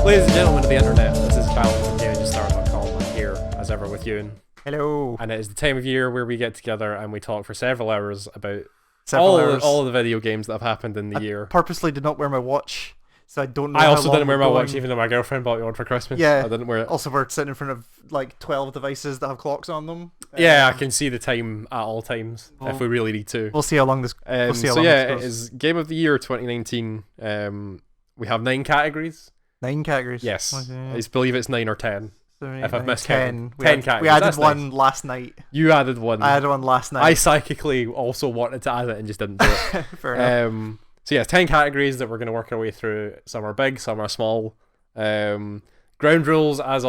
Ladies and gentlemen of the internet, this is Val from GameEngineStart.com. I'm here, as ever, with you. Hello. And it is the time of year where we get together and we talk for several hours about Several all hours. all of the video games that have happened in the year. Purposely did not wear my watch, so I don't know. I how also long didn't wear we're my going. watch, even though my girlfriend bought me one for Christmas. Yeah. I didn't wear it. Also, we're sitting in front of like 12 devices that have clocks on them. Yeah, I can see the time at all times if we really need to. We'll see how long this. We'll see how so long yeah, this it goes. is Game of the Year 2019. We have 9 categories. 9 categories. Yes, Okay. I believe it's 9 or 10. If I've missed 10. 10 categories. We added That's one nice. last night. You added one. I added one last I night. psychically also wanted to add it and just didn't do it. Fair enough. So yeah, 10 categories that we're going to work our way through. Some are big, some are small. Ground rules, as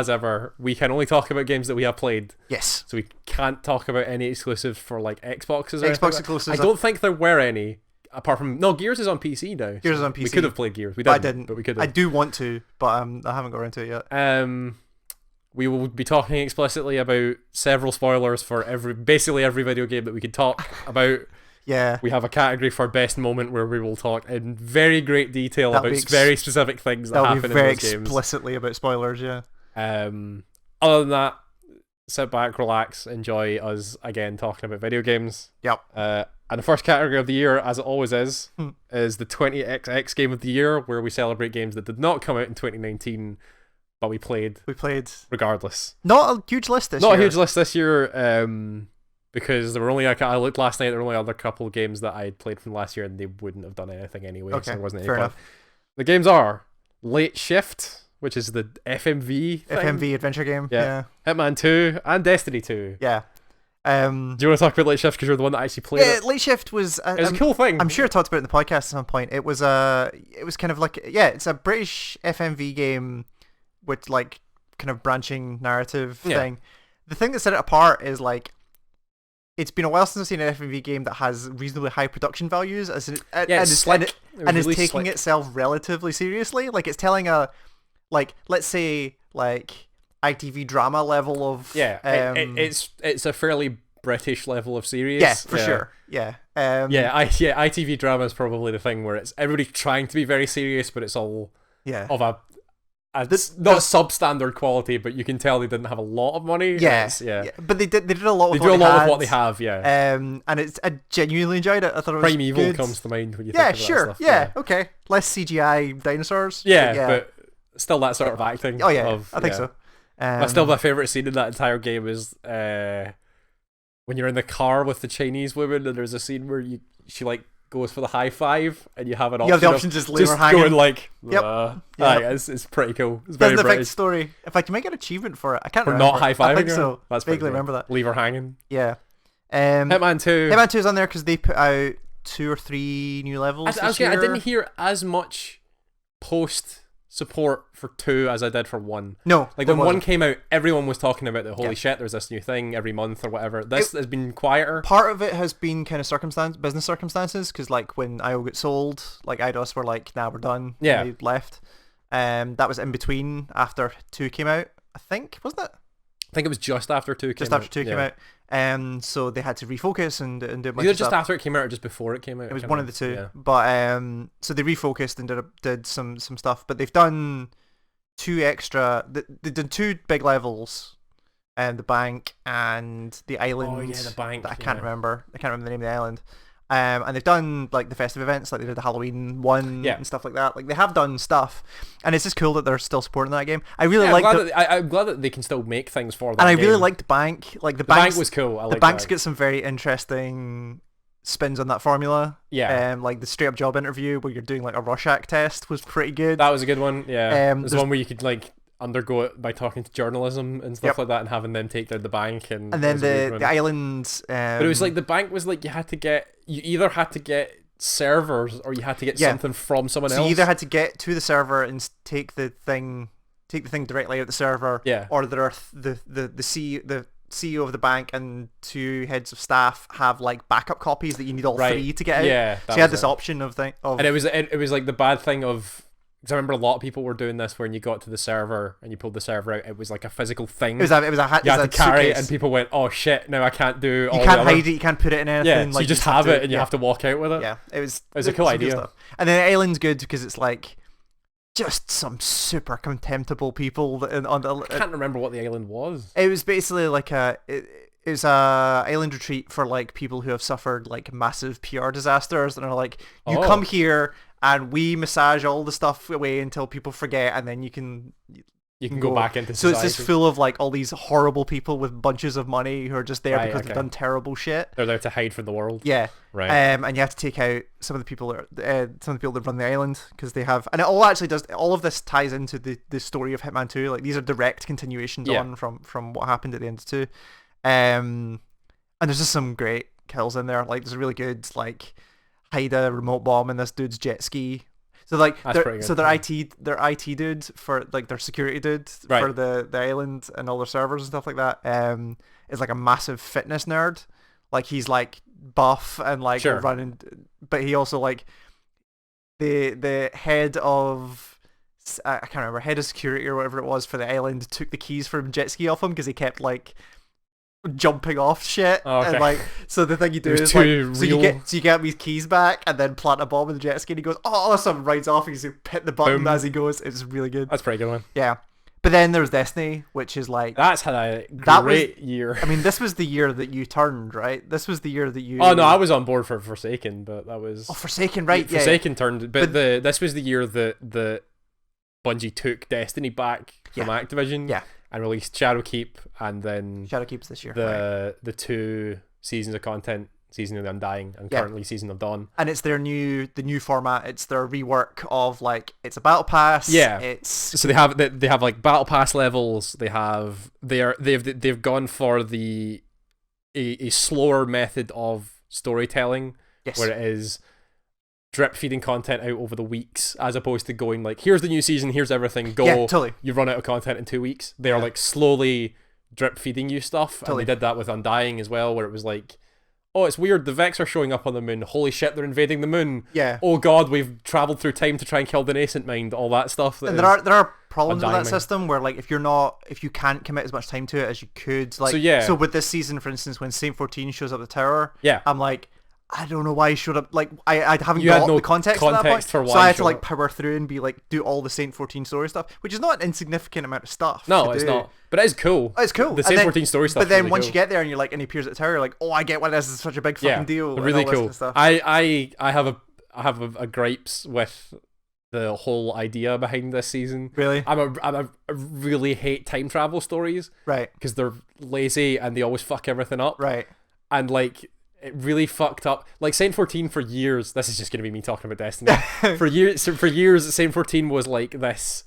ever, we can only talk about games that we have played. Yes. So we can't talk about any exclusives for like Xboxes. Or Xbox anything. exclusives. I don't think there were any. Apart from Gears is on PC now. Gears is on PC. We could have played Gears. We But didn't. I didn't. But we could I have. do want to, but I haven't got around to it yet. We will be talking explicitly about several spoilers for basically every video game that we could talk about. Yeah. We have a category for best moment where we will talk in very great detail That'll about be very specific things that That'll happen be very in those games. explicitly about spoilers. Yeah. Other than that, sit back, relax, enjoy us again talking about video games. Yep. And the first category of the year, as it always is the 20XX Game of the Year, where we celebrate games that did not come out in 2019, but we played regardless. Not a huge list this year. Not a huge list this year, because there were only I looked last night. There were only other couple of games that I had played from last year, and they wouldn't have done anything anyway. Okay, so there wasn't any fair point. enough. The games are Late Shift, which is the FMV thing. FMV adventure game. Yeah. Hitman 2 and Destiny 2. Yeah. Do you want to talk about Late Shift because you're the one that actually played it? Late Shift was It was a cool thing. I'm sure I talked about it in the podcast at some point. It was kind of like it's a British FMV game with like kind of branching narrative thing. The thing that set it apart is like it's been a while since I've seen an FMV game that has reasonably high production values and is taking itself relatively seriously. Like it's telling a let's say ITV drama level of it's a fairly British level of serious. Yeah, for sure. Yeah. ITV drama is probably the thing where it's everybody trying to be very serious, but it's all of a not substandard quality, but you can tell they didn't have a lot of money. Yeah. But they did a lot. They do a lot of what they have. Yeah. And I genuinely enjoyed it. I thought it was Primeval good. comes to mind when you think of that stuff. Yeah. Okay. Less CGI dinosaurs. But still that sort of acting. Oh yeah. I think so. But still, my favorite scene in that entire game is when you're in the car with the Chinese woman, and there's a scene where she like goes for the high five, and you have an option. You have the option just leave her hanging. Going like, it's pretty cool. It's very Doesn't affect the British. story. In fact, you might get an achievement for it. I can't For remember. not high fiving. I think so. That's vaguely remember that. Leave her hanging. Yeah. Hitman 2. Hitman 2 is on there because they put out 2 or 3 new levels. I didn't hear as much post support for 2 as I did for 1. No, like when 1 came out, everyone was talking about the holy shit, there's this new thing every month or whatever. This has been quieter. Part of it has been kind of business circumstances, because like when IO got sold, like Eidos were like, nah, we're done. Yeah. And they left. That was in between after 2 came out, I think, wasn't it? I think it was just after 2 came out. Just after 2 came out. So they had to refocus and do a bunch of Either just stuff. after it came out or just before it came out. It was one of the two. Yeah. But so they refocused and did some stuff. But they've done 2 extra. They did 2 big levels, and the bank and the island. Oh yeah, the bank. That I can't remember. I can't remember the name of the island. And they've done like the festive events, like they did the Halloween one and stuff like that. Like they have done stuff, and it's just cool that they're still supporting that game. I really like. I'm glad that they can still make things for that. And I game. really liked the bank. Like the bank was cool. The bank's got some very interesting spins on that formula. Yeah. Like the straight up job interview where you're doing like a Rorschach test was pretty good. That was a good one. Yeah. There's one where you could like undergo it by talking to journalism and stuff like that, and having them take down the bank, and then the island. But it was like the bank was like you either had to get servers or you had to get something from someone else. So you either had to get to the server and take the thing directly out the server, or there are the CEO of the bank and 2 heads of staff have like backup copies that you need all 3 to get out. Yeah, so you had this option of and it was like the bad thing of. Because I remember a lot of people were doing this when you got to the server and you pulled the server out. It was like a physical thing. You had to carry it, and people went, "Oh shit! Now I can't do." You can't hide it. You can't put it in anything. Yeah, so you just have it, and you have to walk out with it. Yeah, it was a cool idea. And then Island's good because it's like just some super contemptible people on the. I can't remember what the island was. It was basically like it was a island retreat for like people who have suffered like massive PR disasters, and are like, you come here and we massage all the stuff away until people forget, and then you can go back into society. So it's just full of like all these horrible people with bunches of money who are just there because they've done terrible shit. They're there to hide from the world. Yeah, right. And you have to take out some of the people that run the island, because they have, and it all actually does. All of this ties into the story of Hitman 2. Like, these are direct continuations on from what happened at the end of 2. And there's just some great kills in there. Like, there's a really good like hide a remote bomb in this dude's jet ski. So like, their IT dude for like their security dude for the island and all their servers and stuff like that is like a massive fitness nerd. Like, he's like buff and like running, but he also like the head of I can't remember, head of security or whatever it was for the island took the keys from jet ski off him because he kept like jumping off shit. And like, so the thing you do is like, so you get these keys back and then plant a bomb in the jet ski, and he goes, oh awesome, rides off, and he's hit the button as he goes. It's really good. That's a pretty good one. Yeah. But then there's Destiny, which is like, that's had a great year. I mean, this was the year that you turned, right? This was the year that you... Oh no, I was on board for Forsaken, but that was... Oh, Forsaken, right? Forsaken turned, but this was the year that Bungie took Destiny back from Activision. Yeah. And released Shadowkeep, and then Shadowkeep's this year. The 2 seasons of content, Season of the Undying, and currently Season of Dawn. And it's the new format. It's their rework of like, it's a battle pass. Yeah. So they have like battle pass levels. They've gone for a slower method of storytelling, where it is drip feeding content out over the weeks, as opposed to going like, here's the new season, here's everything, go. Yeah, totally. You run out of content in 2 weeks. They are like slowly drip feeding you stuff. Totally. And they did that with Undying as well, where it was like, oh, it's weird, the Vex are showing up on the moon. Holy shit, they're invading the moon. Yeah. Oh god, we've traveled through time to try and kill the nascent mind. All that stuff. And there are problems with that system where like, if you can't commit as much time to it as you could, like, so with this season, for instance, when Saint 14 shows up the tower, I'm like, I don't know why he showed up. Like, I haven't got the context at that point, for why so I had to like power through and be like, do all the Saint 14 story stuff, which is not an insignificant amount of stuff. No, it's not. But it is cool. It's cool. The Saint 14 story stuff. But then really once cool. you get there and you're like, and he appears at the tower, you're like, oh, I get why this is such a big fucking deal. Really and all cool. This stuff. I have a gripes with the whole idea behind this season. Really? I really hate time travel stories. Right. Because they're lazy and they always fuck everything up. Right. And like, it really fucked up. Like, Saint 14 for years, this is just going to be me talking about Destiny. for years, Saint 14 was like this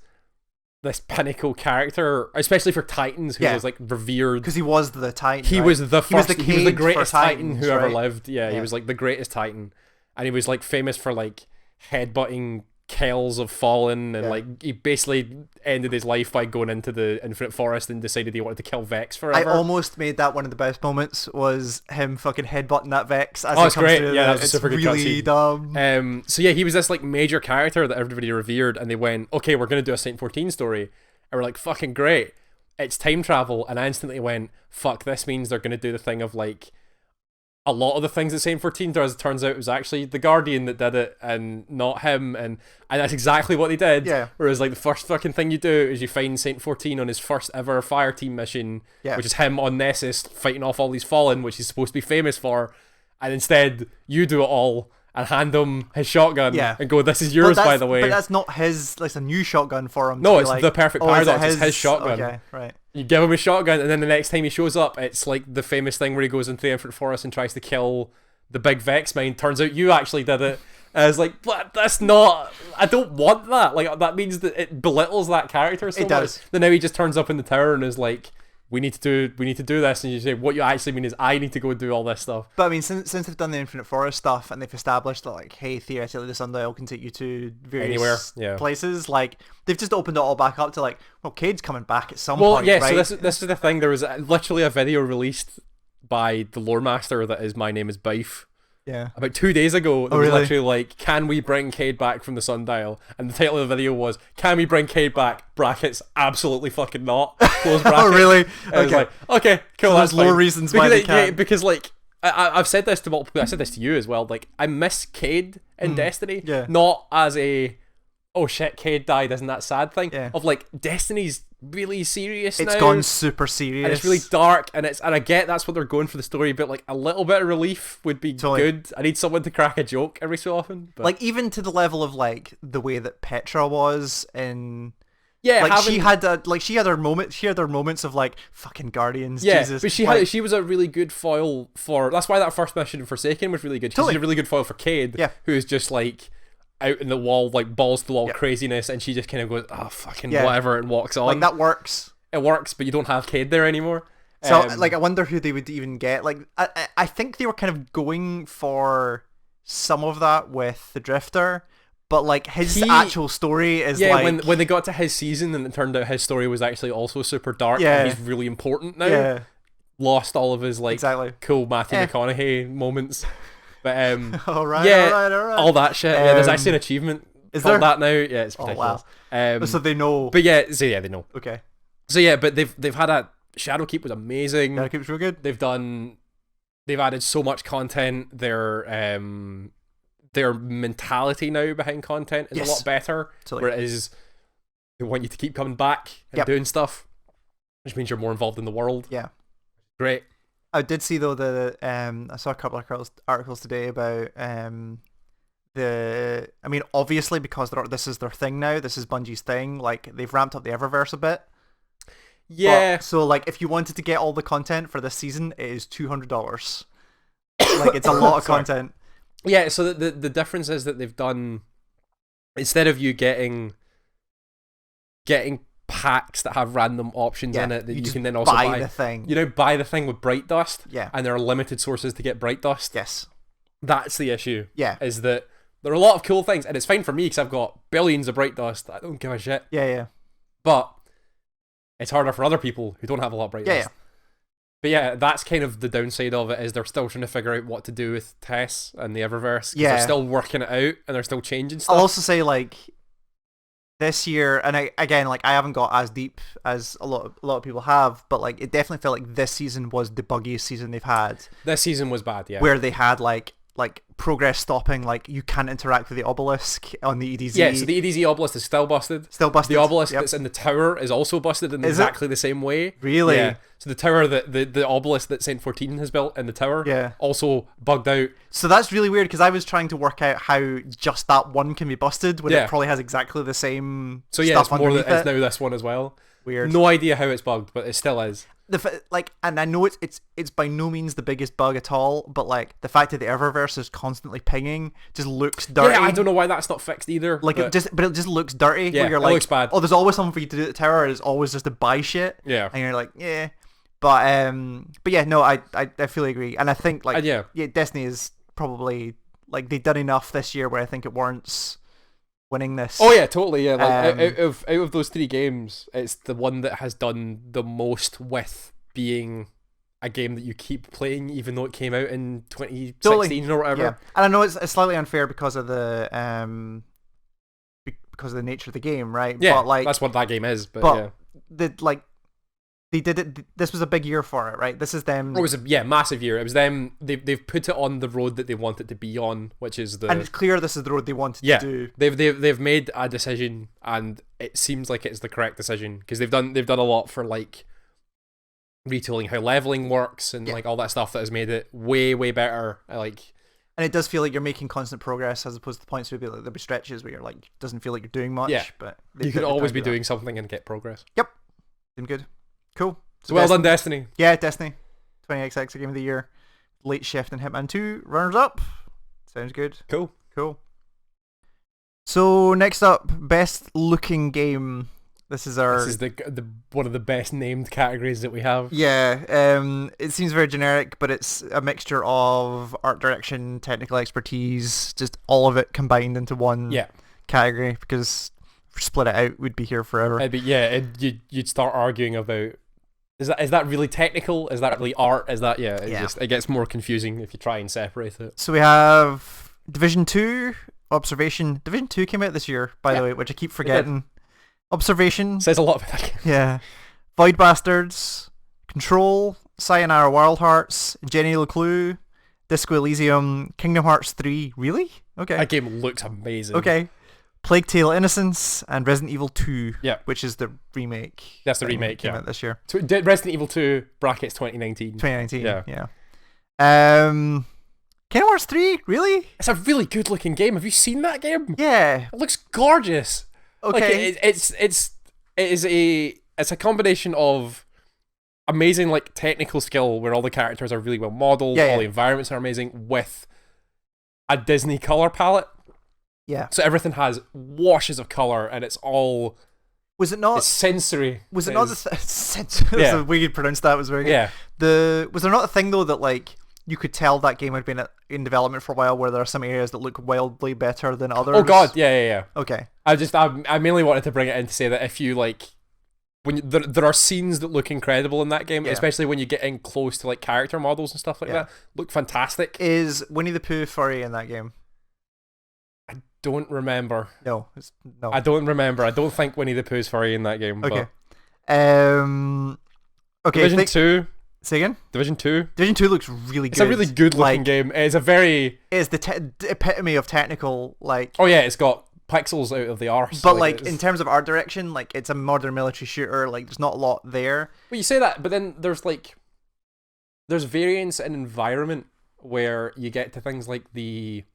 pinnacle character, especially for Titans, who was like revered. Because he was the Titan. He was the first, he was the greatest Titan who ever lived. Yeah, he was like the greatest Titan. And he was like famous for like headbutting Kells of Fallen, and like, he basically ended his life by going into the Infinite Forest and decided he wanted to kill Vex forever. I almost made that one of the best moments, was him fucking headbutting that Vex as he comes great. through. Yeah, that was a super good really dumb. So yeah, he was this like major character that everybody revered, and they went, okay, we're gonna do a Saint 14 story, and we're like, fucking great, it's time travel, and I instantly went, fuck, this means they're gonna do the thing of like, a lot of the things that Saint 14 does, it turns out it was actually the Guardian that did it and not him, and that's exactly what they did. Yeah. Whereas like, the first fucking thing you do is you find Saint 14 on his first ever fire team mission, which is him on Nessus fighting off all these Fallen, which he's supposed to be famous for, and instead you do it all and hand him his shotgun and go, this is yours, by the way. But that's not his, like, a new shotgun for him. No, it's like, the perfect paradox. It's his shotgun. Okay, right. You give him a shotgun, and then the next time he shows up, it's like the famous thing where he goes into the Infinite Forest and tries to kill the big Vex mine. Turns out you actually did it. And I was like, but that's not... I don't want that. Like, that means that it belittles that character so much. It does. Then now he just turns up in the tower and is like, we need to do this, and you say, what you actually mean is I need to go and do all this stuff. But I mean, since they've done the Infinite Forest stuff and they've established that, like, hey, theoretically the Sundial can take you to various places, like, they've just opened it all back up to like, well, Cade's coming back at some point, right? So this is the thing. There was literally a video released by the lore master that is My Name is Bife. Yeah. About 2 days ago, it was literally like, can we bring Cade back from the Sundial? And the title of the video was, can we bring Cade back? Brackets, absolutely fucking not. Close brackets. Oh, really? Okay. Like, okay, cool, so that's there's low reasons why they can't. Because, like, I've said this to multiple people. I said this to you as well. Like, I miss Cade in Destiny. Yeah. Not as a oh shit, Cade died, isn't that sad thing? Yeah. Of like, Destiny's really serious now. It's gone super serious. And it's really dark, and I get that's what they're going for the story, but like a little bit of relief would be good. I need someone to crack a joke every so often. But. Like even to the level of like the way that Petra was in. Yeah, like she had her moments. She had her moments of like fucking Guardians. Yeah, Jesus. but she was a really good foil for. That's why that first mission in Forsaken was really good. She's a really good foil for Cade. Yeah. Who is just like out in the wall, like balls to the wall craziness, and she just kind of goes, "Oh fucking whatever," and walks on. Like that works. It works, but you don't have Cade there anymore. So like, I wonder who they would even get. Like, I think they were kind of going for some of that with the Drifter. But like his actual story is like when they got to his season and it turned out his story was actually also super dark and he's really important now. Yeah. Lost all of his like cool Matthew McConaughey moments. But all right. all that shit. Yeah, there's actually an achievement is there that now. Yeah, it's ridiculous. Oh, wow. So they know. But yeah, they know. Okay. So yeah, but they've had a Shadowkeep was amazing. Shadowkeep's real good. They've added so much content. Their mentality now behind content is a lot better. Totally. Whereas they want you to keep coming back and doing stuff, which means you're more involved in the world. Yeah. Great. I did see though I saw a couple of articles today about obviously because this is their thing now, this is Bungie's thing, like they've ramped up the Eververse a bit. Yeah. But, so like if you wanted to get all the content for this season, it is $200. Like it's a lot of content. Yeah, so the difference is that they've done, instead of you getting packs that have random options in it that you can then also buy the thing. You know, buy the thing with Bright Dust. Yeah. And there are limited sources to get Bright Dust. Yes. That's the issue. Yeah. Is that there are a lot of cool things, and it's fine for me because I've got billions of Bright Dust. I don't give a shit. Yeah. But it's harder for other people who don't have a lot of Bright Dust. Yeah. But yeah, that's kind of the downside of it, is they're still trying to figure out what to do with Tess and the Eververse. Yeah. They're still working it out and they're still changing stuff. I'll also say, like, this year, and I haven't got as deep as a lot of people have, but like it definitely felt like this season was the buggiest season they've had. This season was bad, yeah. Where they had like progress stopping, like you can't interact with the obelisk on the EDZ. Yeah, so the EDZ obelisk is still busted. The obelisk that's in the tower is also busted in exactly the same way. Really? Yeah. So the tower the obelisk that Saint 14 has built in the tower also bugged out. So that's really weird, because I was trying to work out how just that one can be busted when it probably has exactly the same stuff underneath it. It's now this one as well. Weird. No idea how it's bugged, but it still is. And I know it's by no means the biggest bug at all, but like the fact that the Eververse is constantly pinging just looks dirty. Yeah, I don't know why that's not fixed either. Like it just looks dirty. Yeah, where you're it looks bad. Oh, there's always something for you to do at the tower. It's always just to buy shit. Yeah, and you're like, yeah, but yeah, no, I fully agree, and I think like Destiny is probably like they've done enough this year where I think it warrants winning this. Oh yeah, totally. Yeah, like out of those three games, it's the one that has done the most with being a game that you keep playing, even though it came out in 2016 or whatever. Yeah. And I know it's slightly unfair because of the nature of the game, right? Yeah, but like that's what that game is. But yeah, they did it. This was a big year for it, right? This is them. It was a massive year. It was them. They've put it on the road that they want it to be on, which is the. And it's clear this is the road they wanted to do. They've made a decision, and it seems like it's the correct decision, because they've done a lot for like retooling how leveling works and like all that stuff that has made it way better. And it does feel like you're making constant progress, as opposed to the points where there'll be stretches where you're like doesn't feel like you're doing much. Yeah, but you could always be doing something and get progress. Yep, been good. Cool. So well done, Destiny. Yeah, Destiny 20XX Game of the Year. Late Shift and Hitman 2 runners up. Sounds good. Cool. So next up, best looking game. This is the one of the best named categories that we have. Yeah, it seems very generic, but it's a mixture of art direction, technical expertise, just all of it combined into one category, because split it out, we'd be here forever. You'd start arguing about, is that really technical? Is that really art? Is that it gets more confusing if you try and separate it. So we have Division 2, Observation. Division 2 came out this year, by the way, which I keep forgetting. Observation says a lot about that game. Yeah. Void Bastards, Control, Sayonara Wild Hearts, Jenny LeClue, Disco Elysium, Kingdom Hearts 3. Really? Okay. That game looks amazing. Okay. Plague Tale: Innocence and Resident Evil 2, Yeah. which is the remake. That's the remake, came yeah. out this year. Resident Evil 2 brackets 2019. 2019. Yeah. Kingdom Hearts 3, really? It's a really good looking game. Have you seen that game? Yeah. It looks gorgeous. Okay. Like it's a combination of amazing like technical skill where all the characters are really well modeled, all the environments are amazing, with a Disney color palette. Yeah. So everything has washes of color, and it's all. Was it not? It's sensory. Was it not the sensory? Yeah. The way you pronounced that was very good. Yeah. Was there not a thing though that like you could tell that game had been in development for a while, where there are some areas that look wildly better than others? Oh god, yeah. Okay. I mainly wanted to bring it in to say that if you like. There are scenes that look incredible in that game, especially when you get in close to like character models and stuff like that. Look fantastic. Is Winnie the Pooh furry in that game? I don't remember. No. I don't remember. I don't think Winnie the Pooh's furry in that game. Okay. But... Okay. Division 2. Say again? Division 2. Division 2 looks really good. It's a really good looking game. It's a very... It's the epitome of technical, like... Oh yeah, it's got pixels out of the arse. But like in terms of art direction, like it's a modern military shooter, like there's not a lot there. Well, you say that, but then there's variance in environment where you get to things like the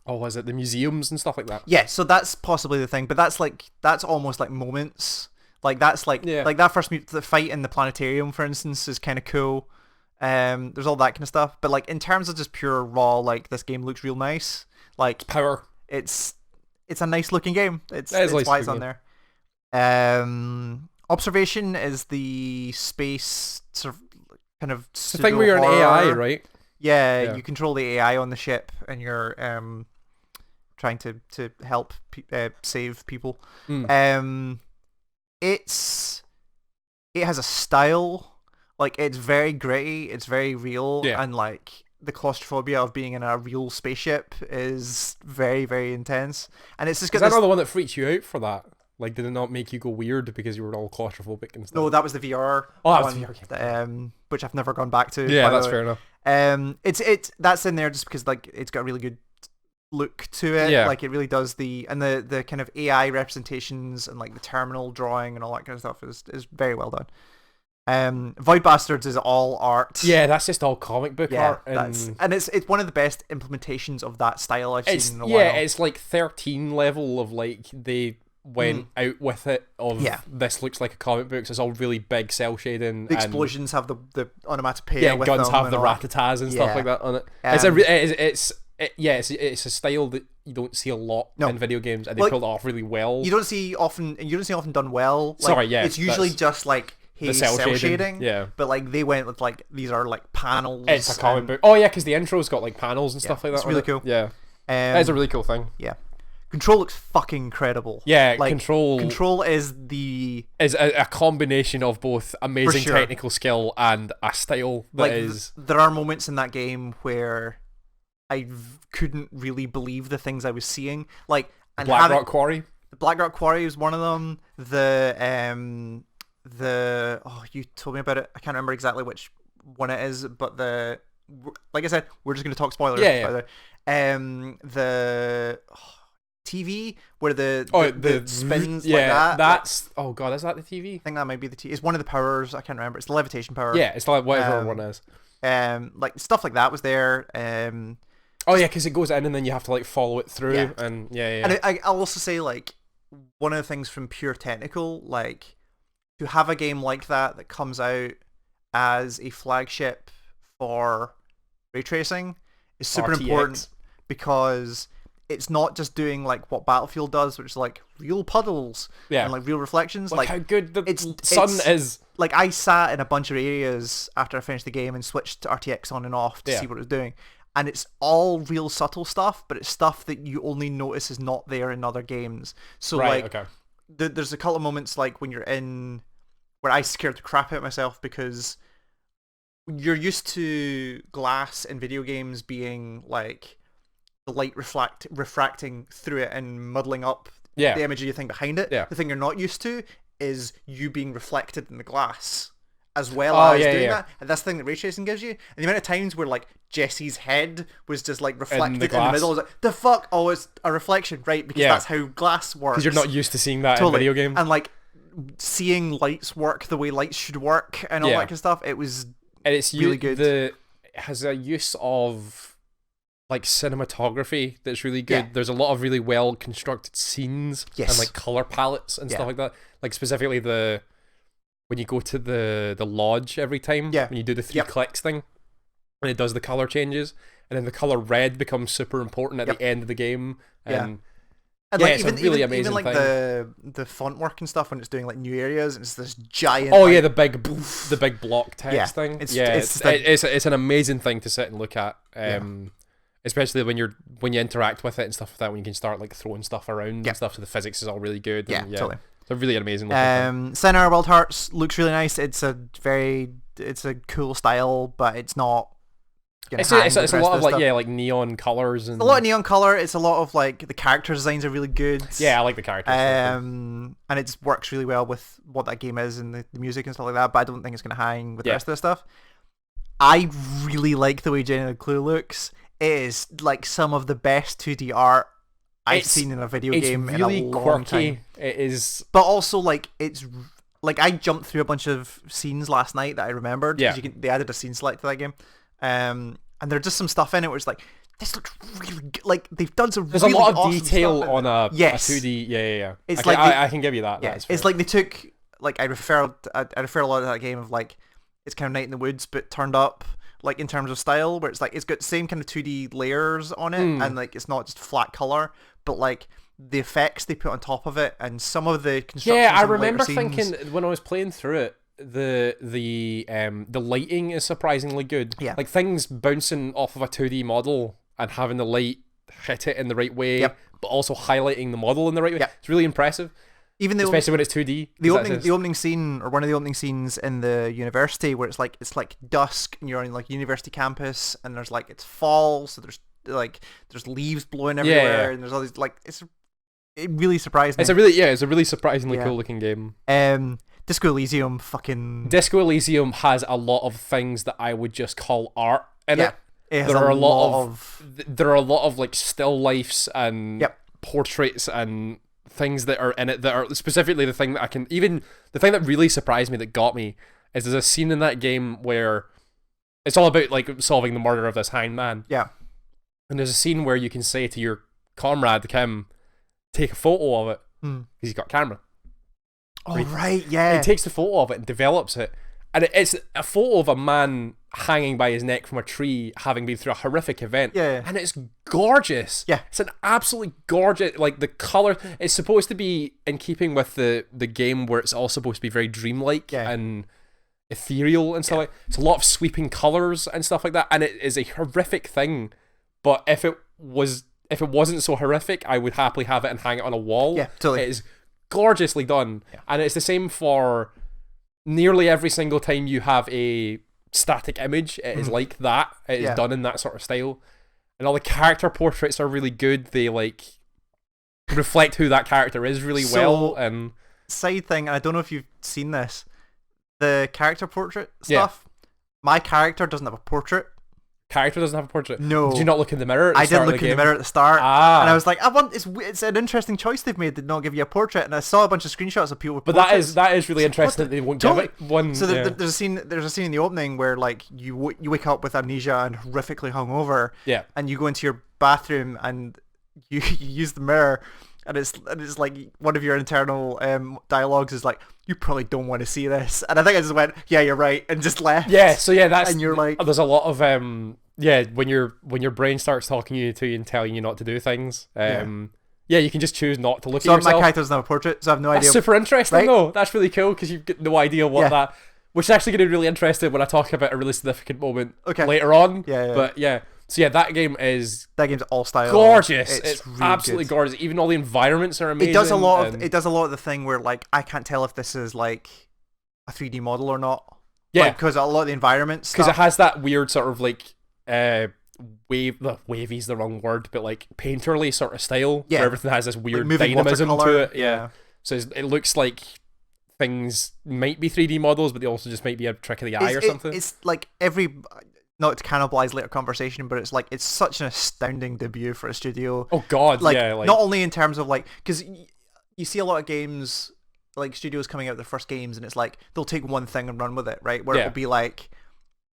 museums and stuff like that. Yeah, so that's possibly the thing, but that's almost like moments. Like that's like that first the fight in the planetarium, for instance, is kind of cool. There's all that kind of stuff, but like in terms of just pure raw, like this game looks real nice. Like power. It's a nice looking game. It's nice why it's on there. Observation is the space sort of kind of the thing where you're an AI, right? Yeah, you control the AI on the ship, and you're trying to help save people. It has a style, like it's very gritty, it's very real, and like the claustrophobia of being in a real spaceship is very, very intense. And it's just got Is that another one that freaked you out for that? Like, did it not make you go weird because you were all claustrophobic and stuff? No, that was the VR. Oh, that was the VR game. Which I've never gone back to. Yeah, that's fair enough. It's that's in there just because like it's got a really good look to it. Yeah. Like it really does the kind of AI representations and like the terminal drawing and all that kind of stuff is very well done. Void Bastards is all art. Yeah, that's just all comic book art. And it's one of the best implementations of that style I've seen in a while. Yeah, it's like 13 level of like they went out with it of this looks like a comic book, so it's all really big cell shading. The explosions have the onomatopoeia with guns them have the rat-a-tats and stuff like that on it. It's a style that you don't see a lot in video games, and they pulled it off really well. You don't see often done well. Like, it's usually just like the cell shading. Yeah, but like they went with like these are like panels. It's a comic book. Oh yeah, because the intro's got like panels and stuff like that. It's really cool. Yeah, it's a really cool thing. Yeah. Control looks fucking incredible. Yeah, like, Control is a combination of both amazing technical skill and a style that is. There are moments in that game where I couldn't really believe the things I was seeing. Like Blackrock Quarry. The Blackrock Quarry was one of them. You told me about it. I can't remember exactly which one it is, but like I said, we're just going to talk spoilers. Yeah. The TV where the spins like that. That's oh god, is that the TV? I think that might be the TV. It's one of the powers. I can't remember. It's the levitation power. Yeah, it's like whatever one is. Like stuff like that was there. Oh yeah, because it goes in and then you have to like follow it through and And I'll also say like one of the things from pure technical, like to have a game like that comes out as a flagship for ray tracing is super important, because it's not just doing like what Battlefield does, which is like real puddles and like real reflections. Like how good the sun is. Like I sat in a bunch of areas after I finished the game and switched to RTX on and off to see what it was doing. And it's all real subtle stuff, but it's stuff that you only notice is not there in other games. So there's a couple of moments like when you're in where I scared the crap out of myself, because you're used to glass in video games being like the light refracting through it and muddling up the image of your thing behind it. The thing you're not used to is you being reflected in the glass as well as doing that, and that's the thing that ray tracing gives you. And the amount of times where like Jesse's head was just like reflected in the middle, I was like, the fuck? Oh, it's a reflection, right? Because that's how glass works. Because you're not used to seeing that in video games. And like seeing lights work the way lights should work and all that kind of stuff. It was really good. It has a use of like cinematography that's really good. There's a lot of really well constructed scenes and like color palettes and stuff like that. Like specifically when you go to the lodge every time, when you do the 3 clicks thing, and it does the color changes, and then the color red becomes super important at the end of the game. And like, it's a really amazing even like thing. the font work and stuff when it's doing like new areas, and it's this giant. Oh the big block text thing. It's an amazing thing to sit and look at. Especially when you interact with it and stuff like that, when you can start like throwing stuff around and stuff, so the physics is all really good. Totally. It's a really amazing looking thing. Sayonara Wild Hearts looks really nice. It's a cool style, but it's not. It's a lot of like neon colors and a lot of neon color. It's a lot of like the character designs are really good. Yeah, I like the characters. And it works really well with what that game is and the music and stuff like that. But I don't think it's gonna hang with the rest of the stuff. I really like the way Jenny the Clue looks. It is like some of the best 2D art I've seen in a video game really in a long quirky. time. It is, but also like it's like I jumped through a bunch of scenes last night that I remembered. Yeah, they added a scene select to that game, and there's just some stuff in it where it's like, this looks really good. Like they've done some. There's really a lot of awesome detail on a 2D. Yeah. It's I can give you that. Yeah, it's like they took like I refer a lot to that game of like it's kind of Night in the Woods but turned up. Like in terms of style, where it's like it's got the same kind of 2D layers on it, and like it's not just flat color, but like the effects they put on top of it, and some of the construction. Yeah, I remember thinking when I was playing through it, the lighting is surprisingly good. Yeah, like things bouncing off of a 2D model and having the light hit it in the right way, but also highlighting the model in the right way. It's really impressive. Especially when it's 2D. The opening scene, or one of the opening scenes in the university, where it's like dusk and you're on like university campus, and there's like it's fall, so there's leaves blowing everywhere, and there's all these like it really surprised me. It's a really surprisingly cool looking game. Disco Elysium has a lot of things that I would just call art in it. There are a lot of like still lifes and portraits and things that are in it that are specifically the thing that really surprised me, that got me, is there's a scene in that game where it's all about like solving the murder of this hangman. And there's a scene where you can say to your comrade Kim, take a photo of it, because he's got a camera. He takes the photo of it and develops it, and it's a photo of a man hanging by his neck from a tree, having been through a horrific event. And it's gorgeous. It's an absolutely gorgeous, like the color. It's supposed to be in keeping with the game, where it's all supposed to be very dreamlike and ethereal and stuff like. It's a lot of sweeping colors and stuff like that, and it is a horrific thing. But if it wasn't so horrific, I would happily have it and hang it on a wall. Totally. It is gorgeously done, and it's the same for nearly every single time you have a static image. It is like that. It is done in that sort of style, and all the character portraits are really good. They like reflect who that character is really well. And side thing, I don't know if you've seen this, the character portrait stuff. My character doesn't have a portrait. Character doesn't have a portrait. No. Did you not look in the mirror? I did look in the mirror at the start, and I was like, it's an interesting choice they've made to not give you a portrait. And I saw a bunch of screenshots of people with portraits. That is really interesting that they won't give it one. So there's a scene in the opening where like you wake up with amnesia and horrifically hungover. And you go into your bathroom and you use the mirror. And it's like one of your internal dialogues is like, you probably don't want to see this. And I think I just went, yeah, you're right, and just left. So that's, and you're like, there's a lot of when your brain starts talking you to and telling you not to do things. You can just choose not to look at yourself. My character doesn't have a portrait, so I have no idea. That's super interesting, though. That's really cool, because you've got no idea what that. Which is actually going to be really interesting when I talk about a really significant moment later on. But so that game's all style. Gorgeous. It's really absolutely gorgeous. Even all the environments are amazing. It does a lot of the thing where like I can't tell if this is like a 3D model or not. Because a lot of the environments, because it has that weird sort of like wavy's the wrong word, but like painterly sort of style, where everything has this weird dynamism to it. So it looks like things might be 3D models, but they also just might be a trick of the eye or something. It's like not to cannibalize later conversation, but it's like it's such an astounding debut for a studio. Oh god, like, yeah. Like, not only in terms of like, because you see a lot of games, like studios coming out with their first games, and it's like they'll take one thing and run with it, right? Where it'll be like,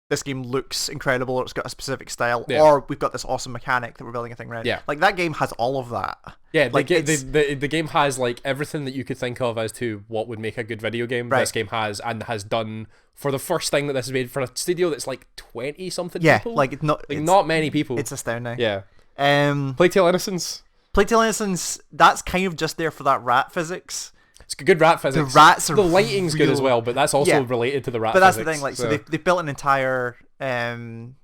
this game looks incredible, or it's got a specific style, or we've got this awesome mechanic that we're building a thing around. Yeah. Like that game has all of that. Yeah, like the game has like everything that you could think of as to what would make a good video game. Right. This game has, and has done for the first thing that this is made for a studio that's like 20 something people. Like it's not many people. It's astounding. Yeah. Plague Tale Innocence. Plague Tale Innocence, that's kind of just there for that rat physics. It's good rat physics. The rats are the lighting's good as well, but that's also related to the rat. But that's physics, the thing. Like, so they built an entire when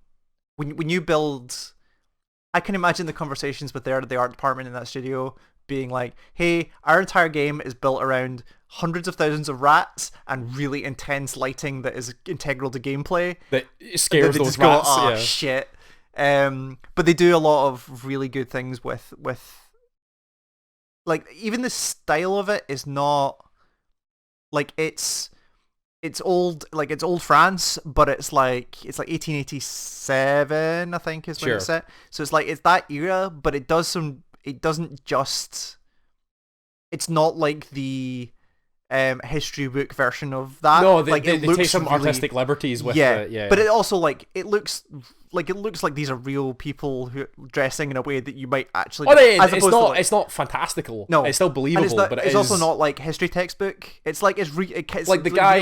you build, I can imagine the conversations with the art department in that studio being like, "Hey, our entire game is built around hundreds of thousands of rats and really intense lighting that is integral to gameplay." That scares those rats. Oh shit! But they do a lot of really good things with like, even the style of it is not like it's old, like it's old France, but it's like 1887, I think, is when it's set. So it's like it's that era, but it doesn't just, it's not like the history book version of that. No, they looks take some really, artistic liberties with it. Yeah. But it also like it looks like these are real people who dressing in a way that you might actually. It's not fantastical. No, it's still believable, but it's also not like history textbook. It's like it's like the guy.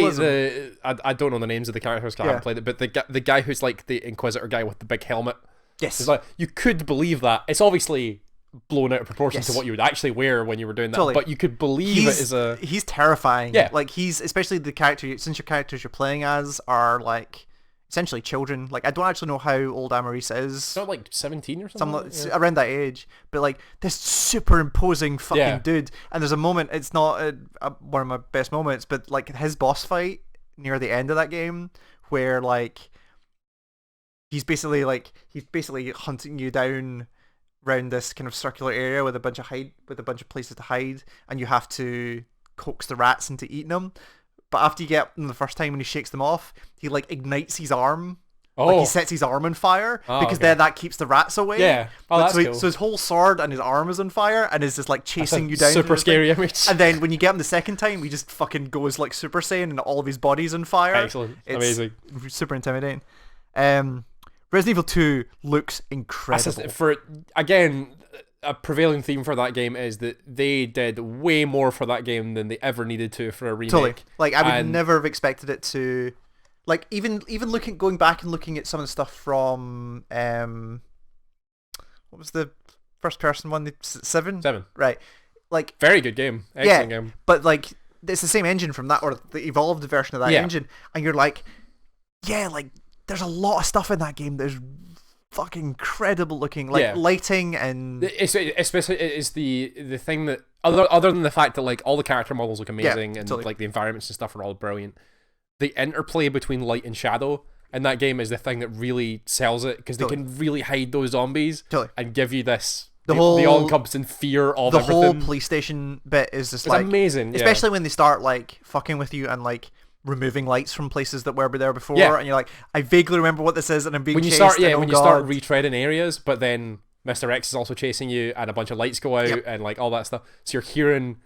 I don't know the names of the characters because I haven't played it, but the guy who's like the Inquisitor guy with the big helmet. Yes, it's like you could believe that. It's obviously blown out of proportion to what you would actually wear when you were doing that, but you could believe it is a. He's terrifying. Yeah, like he's especially the character, since your characters you're playing as are like essentially children. Like, I don't actually know how old Amaris is. It's not like 17 or something. Around that age. But like this super imposing fucking dude. And there's a moment. It's not one of my best moments, but like his boss fight near the end of that game, where like he's basically hunting you down around this kind of circular area with a bunch of places to hide, and you have to coax the rats into eating them. But after you get them the first time, when he shakes them off, he like ignites his arm. Like he sets his arm on fire because then that keeps the rats away. Yeah. That's cool. So his whole sword and his arm is on fire and is just like chasing you down. Super scary image. And then when you get him the second time, he just fucking goes like Super Saiyan and all of his body's on fire. Excellent. It's amazing. Super intimidating. Resident Evil 2 looks incredible. Again, a prevailing theme for that game is that they did way more for that game than they ever needed to for a remake. Totally. Like, I would never have expected it to, like, even going back and looking at some of the stuff from what was the first person one? 7? Right. Like, very good game. Excellent game. But like it's the same engine from that, or the evolved version of that engine, and you're like, like there's a lot of stuff in that game that's fucking incredible looking, like lighting, and especially is the thing that other than the fact that like all the character models look amazing and like the environments and stuff are all brilliant, the interplay between light and shadow in that game is the thing that really sells it, because they can really hide those zombies and give you this the all-encompassing fear of everything. The whole police station bit is just like amazing, especially when they start like fucking with you and like removing lights from places that were there before, and you're like, I vaguely remember what this is, and I'm being chased. Start retreading areas, but then Mr. X is also chasing you, and a bunch of lights go out, and like all that stuff. So you're hearing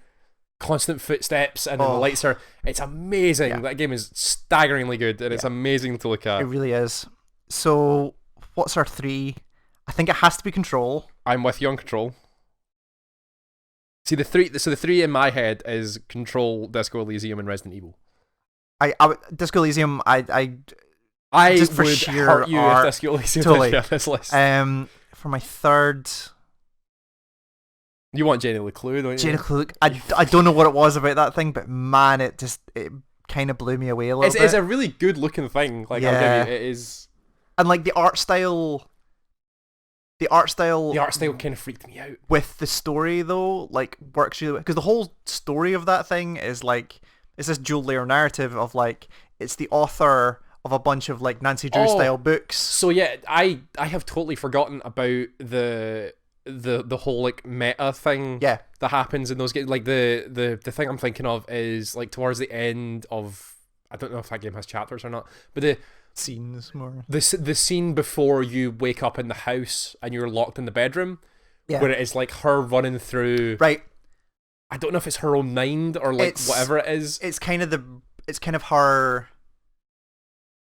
constant footsteps, and then the lights are. It's amazing. Yeah. That game is staggeringly good, and it's amazing to look at. It really is. So, what's our 3? I think it has to be Control. I'm with you on Control. See, the three in my head is Control, Disco Elysium, and Resident Evil. Disco Elysium, I just for would sheer hurt you if Disco Elysium totally. on this list. For my third, you want Jenny LeClue, don't you? Jenny LeClue. I don't know what it was about that thing, but man, it kind of blew me away a little bit. It's a really good looking thing. Like, I'll give you, it is, and like the art style kind of freaked me out. With the story though, like works really, because the whole story of that thing is like, it's this dual layer narrative of like, it's the author of a bunch of like Nancy Drew style books. So yeah, I have totally forgotten about the the whole like meta thing Yeah. that happens in those games. Like the thing I'm thinking of is like towards the end of, I don't know if that game has chapters or not, but Scenes more. the scene before you wake up in the house and you're locked in the bedroom, Yeah. where it is like her running through. Right. I don't know if it's her own mind or like whatever it is. It's kind of her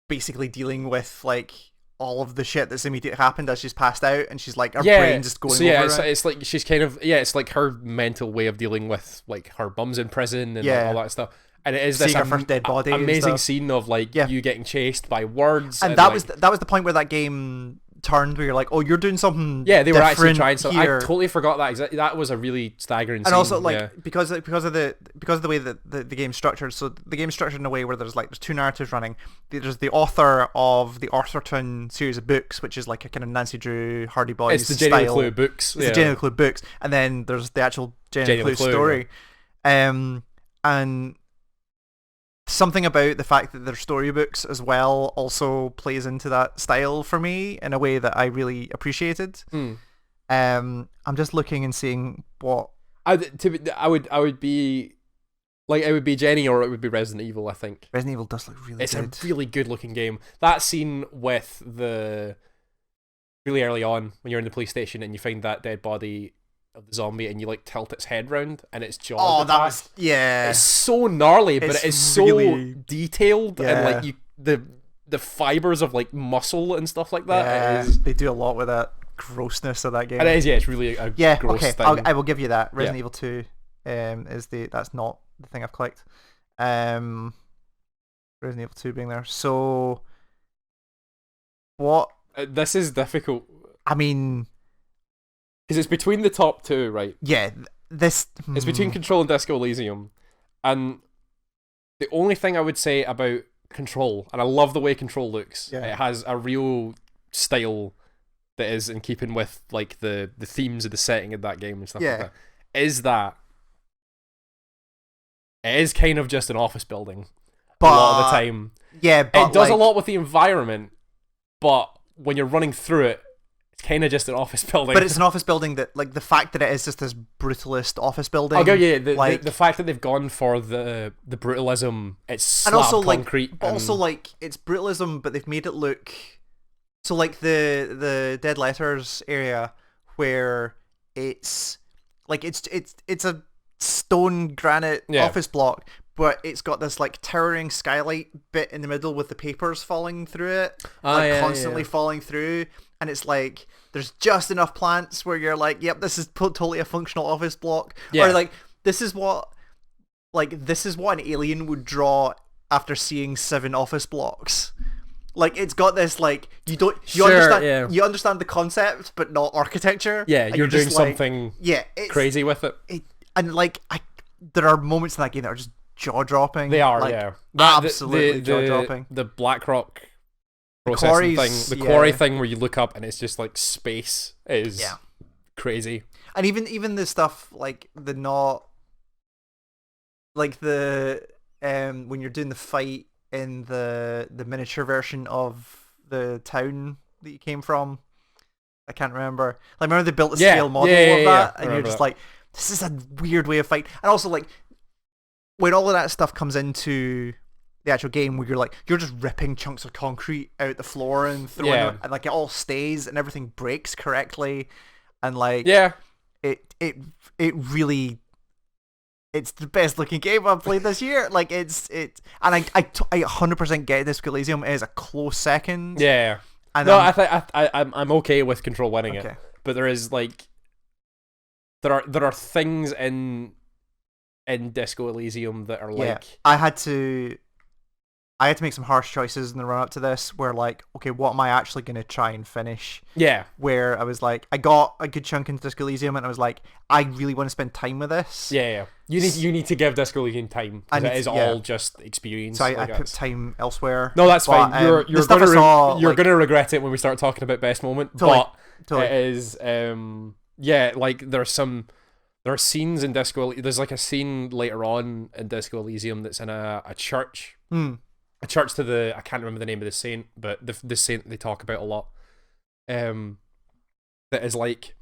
basically dealing with like all of the shit that's immediately happened as she's passed out, and she's like her brain just going over it. It's like she's kind of it's like her mental way of dealing with like her mum's in prison and all that stuff. And it is this her first dead body amazing scene of like you getting chased by words, and that was the point where that game turned, where you're like, oh, you're doing something. Yeah, they were actually trying something. I totally forgot that. That was a really staggering scene. And also like because of the way that the game's structured. So the game's structured in a way where there's two narratives running. There's the author of the Arthurton series of books, which is like a kind of Nancy Drew, Hardy Boys it's the style. Jenny LeClue books. It's the Jenny LeClue books, and then there's the actual Jenny LeClue story. And something about the fact that they're storybooks as well also plays into that style for me in a way that I really appreciated. I'm just looking and seeing what I would be like, it would be Jenny or it would be Resident Evil. I think Resident Evil does look really good. It's a really good looking game. That scene with the really early on when you're in the police station and you find that dead body of the zombie and you like tilt its head round and its jaw. Oh, that was it's so gnarly, but it is really so detailed and like the fibers of like muscle and stuff like that. They do a lot with that grossness of that game. And it is, it's really a gross thing. I will give you that. Resident Evil 2 is that's not the thing I've clicked. Resident Evil 2 being there. So what? This is difficult. I mean, because it's between the top two, right? Yeah, it's between Control and Disco Elysium, and the only thing I would say about Control, and I love the way Control looks. Yeah. It has a real style that is in keeping with like the themes of the setting of that game and stuff like that. Is that it is kind of just an office building a lot of the time. Yeah, but it does a lot with the environment, but when you're running through it, it's kind of just an office building. But it's an office building that, like, the fact that it is just this brutalist office building. Okay, yeah, the fact that they've gone for the brutalism, it's slab and also concrete. Like, also, like, it's brutalism, but they've made it look... So, like, the Dead Letters area, where it's... Like, it's a stone granite office block, but it's got this, like, towering skylight bit in the middle with the papers falling through it. Constantly falling through. And it's like, there's just enough plants where you're like, yep, this is totally a functional office block. Or like, this is what an alien would draw after seeing 7 office blocks. Like, it's got this, like, you understand the concept, but not architecture. Yeah, you're doing something crazy with it. And like, there are moments in that game that are just jaw-dropping. They are, like, absolutely jaw-dropping. The BlackRock processing thing, the quarry thing where you look up and it's just like space is crazy. And even the stuff like the when you're doing the fight in the miniature version of the town that you came from, I can't remember. Like, remember they built a scale model of that, and you're just like, this is a weird way of fighting. And also, like, when all of that stuff comes into the actual game, where you're just ripping chunks of concrete out the floor and throwing them, and like it all stays and everything breaks correctly, and like it really, it's the best looking game I've played this year. Like and I 100% get Disco Elysium is a close second. Yeah. And no, I'm okay with Control winning it, but there is like there are things in Disco Elysium that are like I had to make some harsh choices in the run up to this, where like, okay, what am I actually going to try and finish? Yeah. Where I was like, I got a good chunk into Disco Elysium, and I was like, I really want to spend time with this. Yeah. You need to give Disco Elysium time, because it is all just experience. So I put time elsewhere. No, that's fine. You're gonna regret it when we start talking about best moment. Totally. It is like there are scenes in Disco. There's like a scene later on in Disco Elysium that's in a church. A church to I can't remember the name of the saint, but the saint they talk about a lot. That is like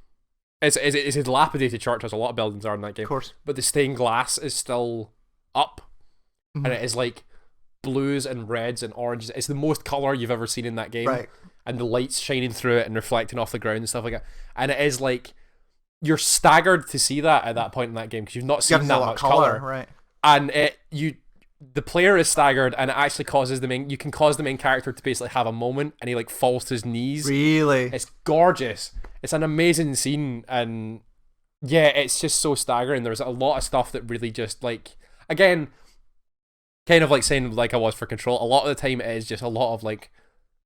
it's a dilapidated church, as a lot of buildings are in that game. Of course. But the stained glass is still up, Mhm. and it is like blues and reds and oranges. It's the most color you've ever seen in that game, Right. and the lights shining through it and reflecting off the ground and stuff like that. And it is like you're staggered to see that at that point in that game because you've not seen that much color. Right. And the player is staggered, and it actually causes you can cause the main character to basically have a moment, and he like falls to his knees. Really? It's gorgeous. It's an amazing scene, and yeah, it's just so staggering. There's a lot of stuff that really just like, again, kind of like saying like I was for Control, a lot of the time it is just a lot of like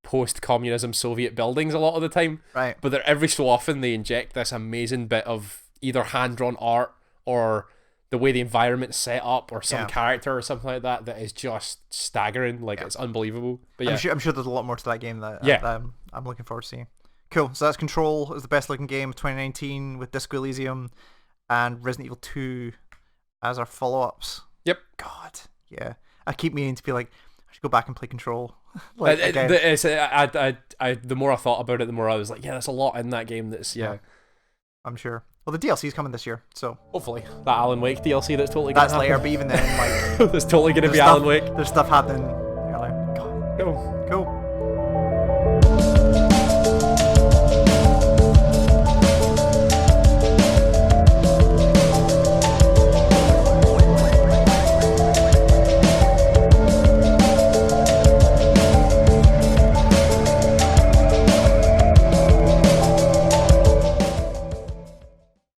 post-communism Soviet buildings a lot of the time. Right. But every so often they inject this amazing bit of either hand-drawn art or the way the environment's set up or some character or something like that is just staggering. Like, it's unbelievable. But yeah. I'm sure there's a lot more to that game that I'm looking forward to seeing. Cool. So that's Control. Is the best looking game of 2019 with Disco Elysium and Resident Evil 2 as our follow-ups. Yep. God. Yeah. I keep meaning to be like, I should go back and play Control. The more I thought about it, the more I was like, yeah, there's a lot in that game that's, I'm sure. Well, the DLC is coming this year, so hopefully that Alan Wake DLC that's totally that's later. But even then, like, that's totally gonna be Alan Wake. There's stuff happening. You're like, God. No.